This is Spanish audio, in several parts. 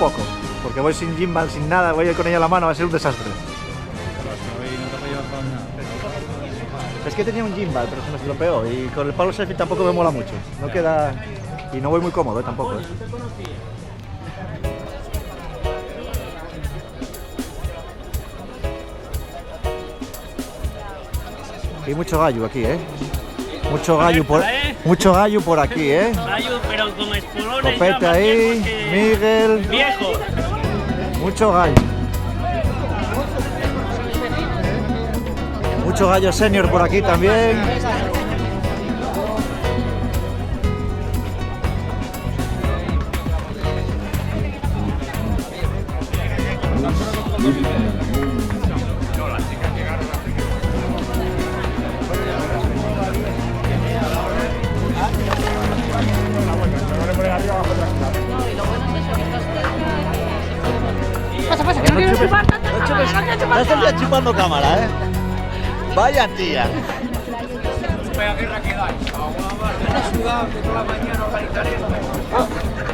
poco, porque voy sin gimbal, sin nada, voy con ella en la mano, va a ser un desastre. Es que tenía un gimbal, pero se me estropeó y con el palo selfie tampoco me mola mucho. No queda... y no voy muy cómodo tampoco. Hay mucho gallo aquí, mucho gallo por aquí, Gallo, pero con espolones. Copete ahí, Miguel. Viejo. Mucho gallo. Mucho gallo senior por aquí también. Pasa, que no quiero chupar tanta No estoy chupando cámara, Vaya tía. Vaya guerra que dais. Una ciudad de toda la mañana organizar esto.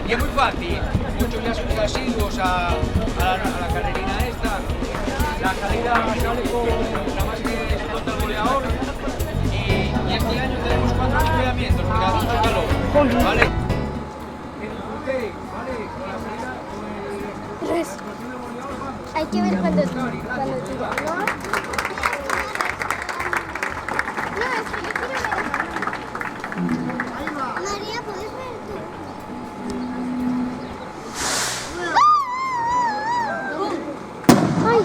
Y es muy fácil. Muchos ya son asiduos a la carrerina esta. La salida sale con la más que se contra el goleador. Y este año tenemos 4 enfriamientos porque hace mucho calor. ¿Vale? Que disfrutéis, ¿vale? Con la salida, Pues, hay que ver cuando tira, ¿no? No, es que yo quiero ver. María, ¿puedes ver tú? ¡Ay!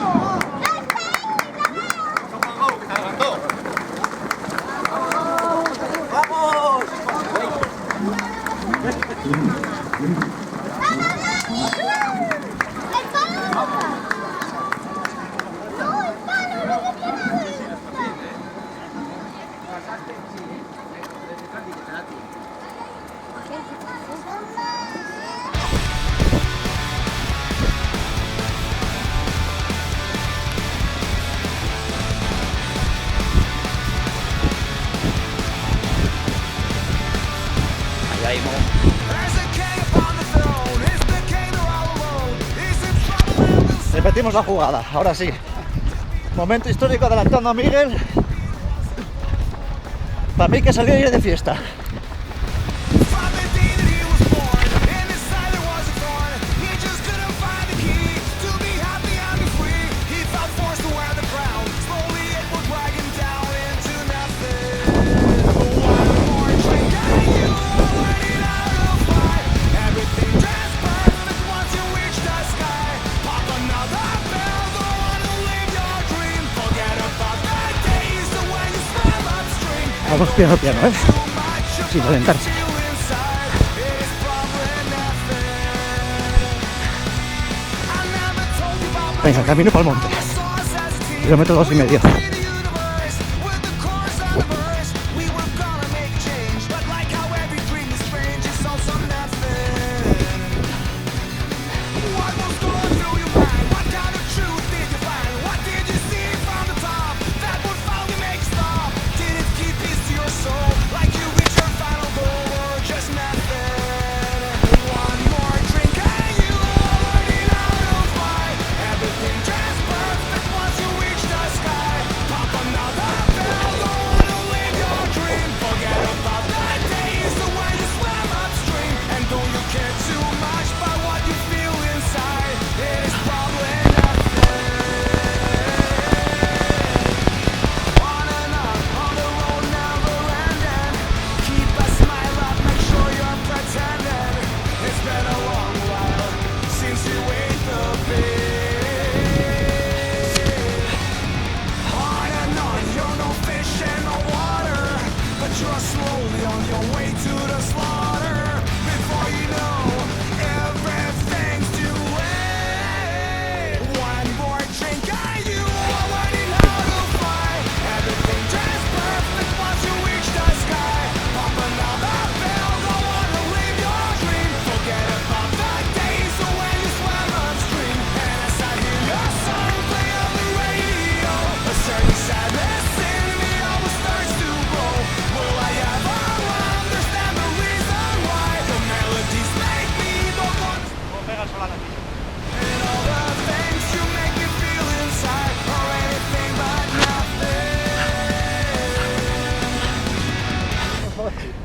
¡Vamos! Repetimos la jugada, ahora sí. Momento histórico adelantando a Miguel. Para mí que salió ayer de fiesta. Vamos piano piano, sin calentarse. Venga, camino para el monte. Kilómetro 2,5.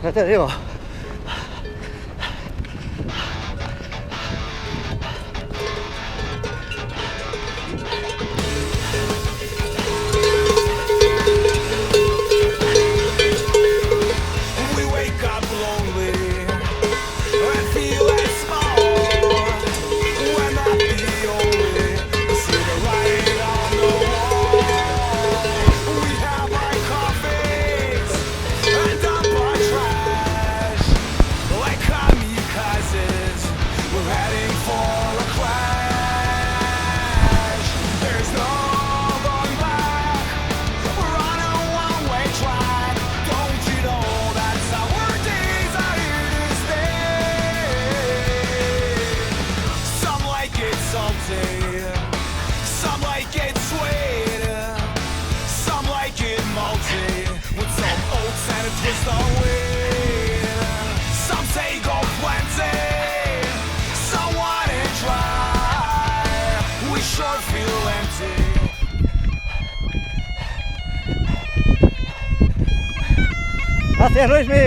Ya te digo. We wake up lonely and feeling small. We're not the only. We see the writing on the wall. We have our coffees and dump our trash. Like kamikazes, we're heading for a crash. There's no going back. We're on a one-way track. Don't you know that's our days are here to stay? Some like it salty, some like it sweet, some like it malty with some oats and a twist of wheat. Some say go plenty, some want it dry. We sure feel empty. ¡Gracias, Luismi!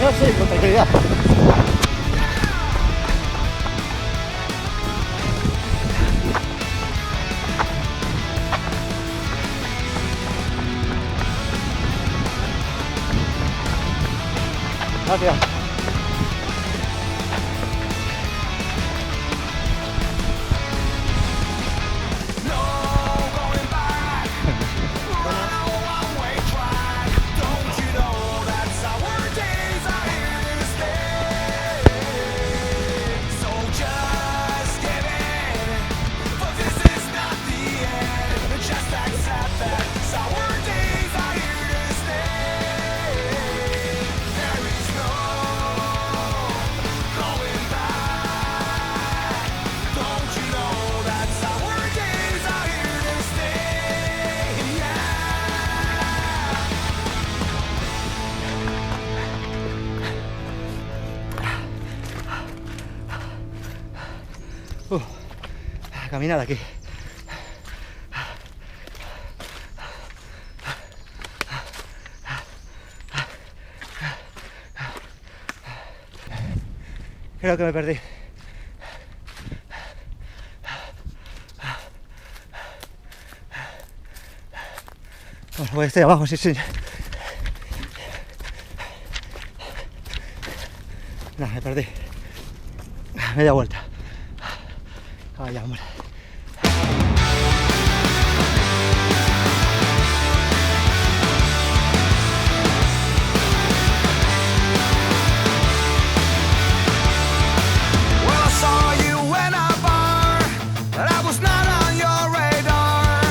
No sé, con tranquilidad. Gracias. Caminar aquí. Creo que me perdí. Bueno, voy a estar abajo, sí, sí. No, me perdí. Media vuelta. Vaya, hombre. Well, I saw you in a bar, and I was not on your radar.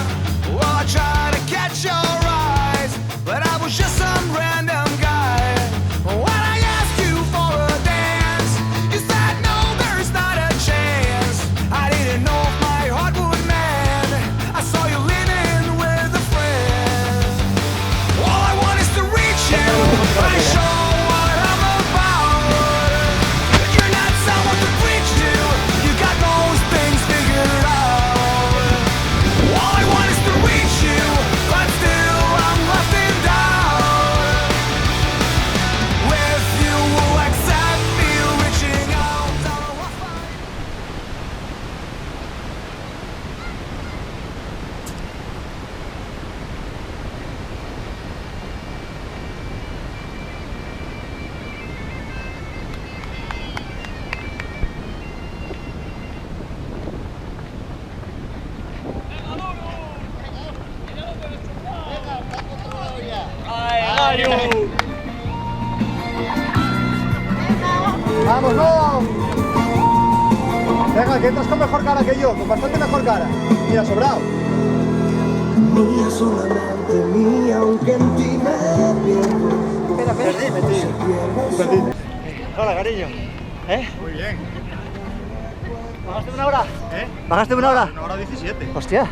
Well, I tried to catch your eyes, but I was just some random guy. When I asked you for a dance, you said no, there's not a chance. I didn't know if my Venga, que entras con mejor cara que yo, con bastante mejor cara. Mira, sobrado. Mía, solamente mía, aunque en ti me pierdo. Perdíme, tío. Perdíme. Hola, cariño. ¿Eh? Muy bien. ¿Bajaste una hora? ¿Eh? ¿Bajaste una hora? 1 hora 17. Hostia.